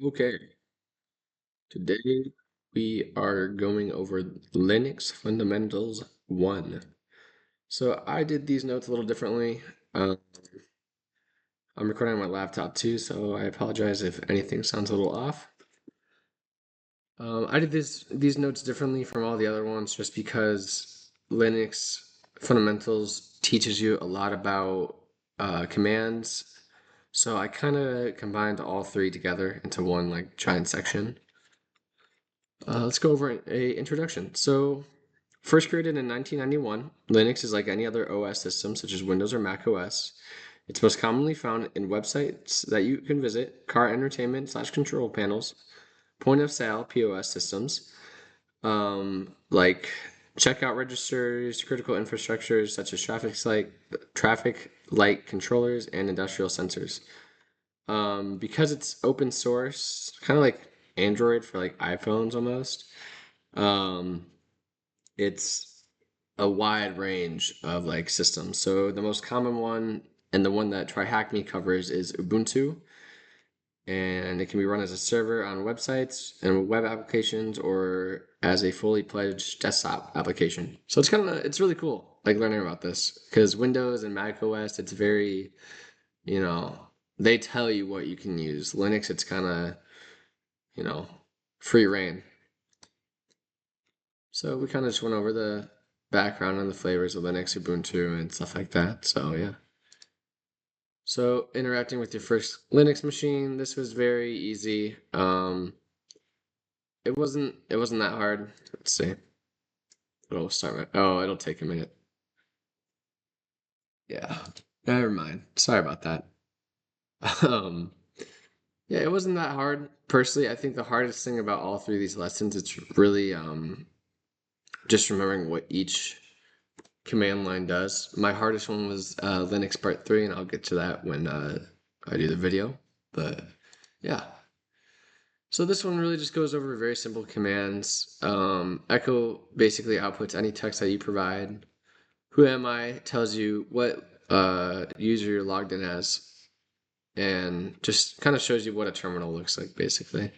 Okay, today we are going over Linux Fundamentals 1. So I did these notes a little differently. I'm recording on my laptop too, so I apologize if anything sounds a little off. I did these notes differently from all the other ones just because Linux Fundamentals teaches you a lot about commands. So I kind of combined all three together into one like giant section. Let's go over a introduction. So, first created in 1991, Linux is like any other OS system, such as Windows or Mac OS. It's most commonly found in websites that you can visit, car entertainment / control panels, point of sale POS systems, like checkout registers, critical infrastructures such as traffic light controllers, and industrial sensors. Because it's open source, kind of like Android for like iPhones almost. Um, it's a wide range of like systems. So the most common one and the one that TryHackMe covers is Ubuntu, and it can be run as a server on websites and web applications or as a fully pledged desktop application. So it's really cool like learning about this because Windows and Mac OS it's very, you know, they tell you what you can use. Linux it's kind of, you know, free reign. So we kind of just went over the background and the flavors of Linux, Ubuntu, and stuff like that. So yeah. So interacting with your first Linux machine, this was very easy. It wasn't that hard. Let's see. It'll start. It'll take a minute. Yeah. Never mind. Sorry about that. Um, yeah, it wasn't that hard. Personally, I think the hardest thing about all three of these lessons, it's really just remembering what each command line does. My hardest one was Linux Part 3, and I'll get to that when I do the video. But yeah. So this one really just goes over very simple commands. Echo basically outputs any text that you provide. Who am I tells you what user you're logged in as, and just kind of shows you what a terminal looks like, basically.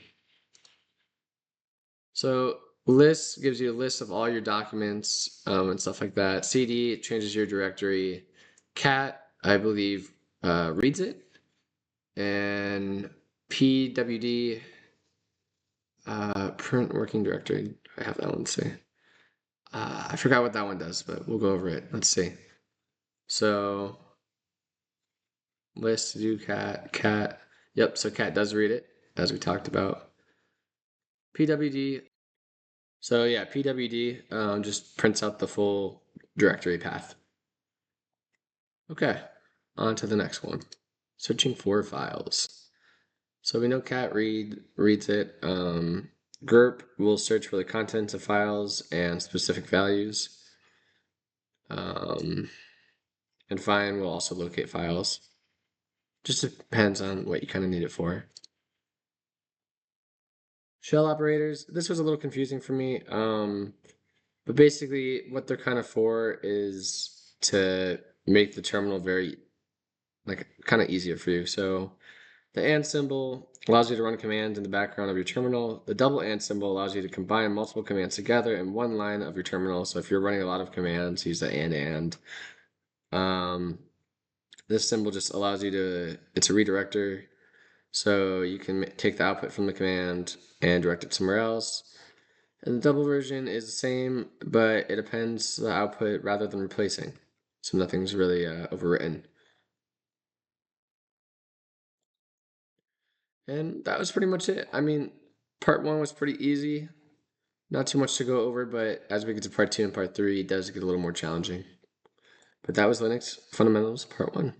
So list gives you a list of all your documents and stuff like that. CD changes your directory. Cat, I believe, reads it. And PWD, print working directory. I have that one to say. I forgot what that one does, but we'll go over it. Let's see. So list do cat. Yep, so cat does read it, as we talked about. PWD. So yeah, PWD just prints out the full directory path. Okay, on to the next one. Searching for files. So we know cat reads it. Grep will search for the contents of files and specific values. Um, and find will also locate files. Just depends on what you kind of need it for. Shell operators. This was a little confusing for me. But basically, what they're kind of for is to make the terminal very, like, kind of easier for you. So the and symbol allows you to run commands in the background of your terminal. The double and symbol allows you to combine multiple commands together in one line of your terminal. So if you're running a lot of commands, use the and. This symbol just allows you to, it's a redirector. So you can take the output from the command and direct it somewhere else. And the double version is the same, but it appends the output rather than replacing. So nothing's really overwritten. And that was pretty much it. I mean, part one was pretty easy. Not too much to go over, but as we get to part two and part three, it does get a little more challenging. But that was Linux Fundamentals Part 1.